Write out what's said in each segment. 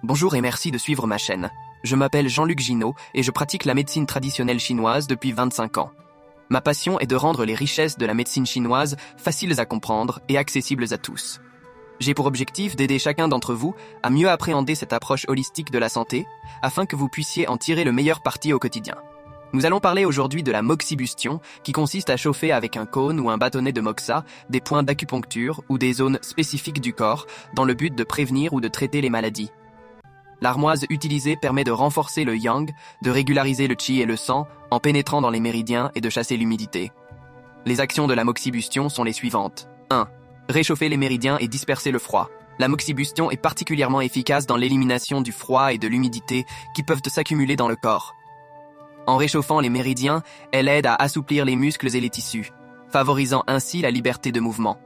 Bonjour et merci de suivre ma chaîne. Je m'appelle Jean-Luc Ginaud et je pratique la médecine traditionnelle chinoise depuis 25 ans. Ma passion est de rendre les richesses de la médecine chinoise faciles à comprendre et accessibles à tous. J'ai pour objectif d'aider chacun d'entre vous à mieux appréhender cette approche holistique de la santé, afin que vous puissiez en tirer le meilleur parti au quotidien. Nous allons parler aujourd'hui de la moxibustion, qui consiste à chauffer avec un cône ou un bâtonnet de moxa des points d'acupuncture ou des zones spécifiques du corps, dans le but de prévenir ou de traiter les maladies. L'armoise utilisée permet de renforcer le yang, de régulariser le qi et le sang en pénétrant dans les méridiens et de chasser l'humidité. Les actions de la moxibustion sont les suivantes. 1. Réchauffer les méridiens et disperser le froid. La moxibustion est particulièrement efficace dans l'élimination du froid et de l'humidité qui peuvent s'accumuler dans le corps. En réchauffant les méridiens, elle aide à assouplir les muscles et les tissus, favorisant ainsi la liberté de mouvement.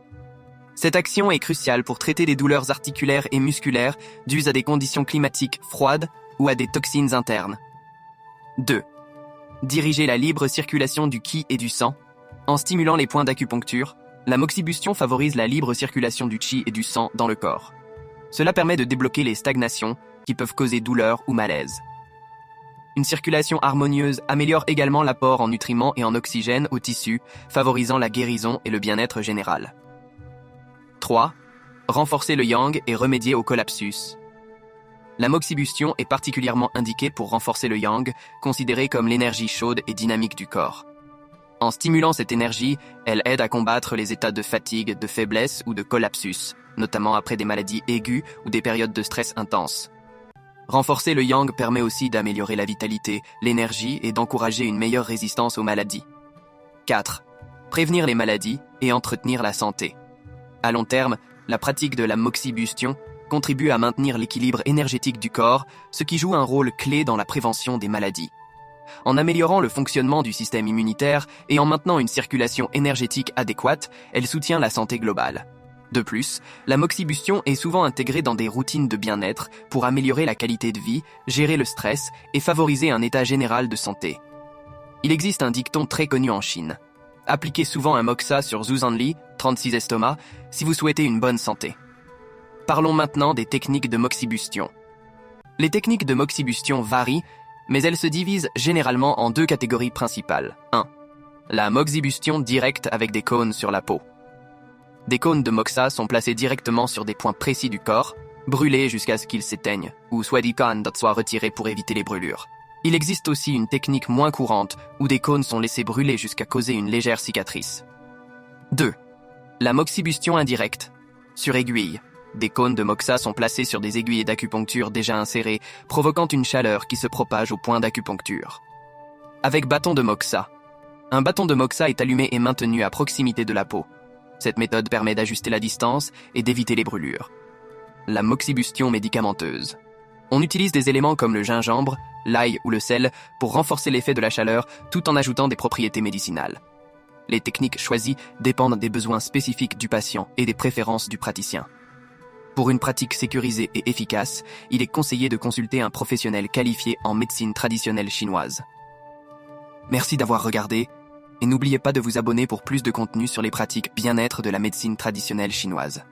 Cette action est cruciale pour traiter des douleurs articulaires et musculaires dues à des conditions climatiques froides ou à des toxines internes. 2. Diriger la libre circulation du qi et du sang. En stimulant les points d'acupuncture, la moxibustion favorise la libre circulation du qi et du sang dans le corps. Cela permet de débloquer les stagnations qui peuvent causer douleur ou malaise. Une circulation harmonieuse améliore également l'apport en nutriments et en oxygène aux tissus, favorisant la guérison et le bien-être général. 3. Renforcer le yang et remédier au collapsus. La moxibustion est particulièrement indiquée pour renforcer le yang, considéré comme l'énergie chaude et dynamique du corps. En stimulant cette énergie, elle aide à combattre les états de fatigue, de faiblesse ou de collapsus, notamment après des maladies aiguës ou des périodes de stress intense. Renforcer le yang permet aussi d'améliorer la vitalité, l'énergie et d'encourager une meilleure résistance aux maladies. 4. Prévenir les maladies et entretenir la santé. À long terme, la pratique de la moxibustion contribue à maintenir l'équilibre énergétique du corps, ce qui joue un rôle clé dans la prévention des maladies. En améliorant le fonctionnement du système immunitaire et en maintenant une circulation énergétique adéquate, elle soutient la santé globale. De plus, la moxibustion est souvent intégrée dans des routines de bien-être pour améliorer la qualité de vie, gérer le stress et favoriser un état général de santé. Il existe un dicton très connu en Chine. Appliquez souvent un moxa sur Zhuzhanli, 36 estomacs, si vous souhaitez une bonne santé. Parlons maintenant des techniques de moxibustion. Les techniques de moxibustion varient, mais elles se divisent généralement en deux catégories principales. 1. La moxibustion directe avec des cônes sur la peau. Des cônes de moxa sont placés directement sur des points précis du corps, brûlés jusqu'à ce qu'ils s'éteignent, ou soit soient retirés pour éviter les brûlures. Il existe aussi une technique moins courante où des cônes sont laissés brûler jusqu'à causer une légère cicatrice. 2. La moxibustion indirecte. Sur aiguille. Des cônes de moxa sont placés sur des aiguilles d'acupuncture déjà insérées, provoquant une chaleur qui se propage au point d'acupuncture. Avec bâton de moxa. Un bâton de moxa est allumé et maintenu à proximité de la peau. Cette méthode permet d'ajuster la distance et d'éviter les brûlures. La moxibustion médicamenteuse. On utilise des éléments comme le gingembre, l'ail ou le sel pour renforcer l'effet de la chaleur tout en ajoutant des propriétés médicinales. Les techniques choisies dépendent des besoins spécifiques du patient et des préférences du praticien. Pour une pratique sécurisée et efficace, il est conseillé de consulter un professionnel qualifié en médecine traditionnelle chinoise. Merci d'avoir regardé et n'oubliez pas de vous abonner pour plus de contenu sur les pratiques bien-être de la médecine traditionnelle chinoise.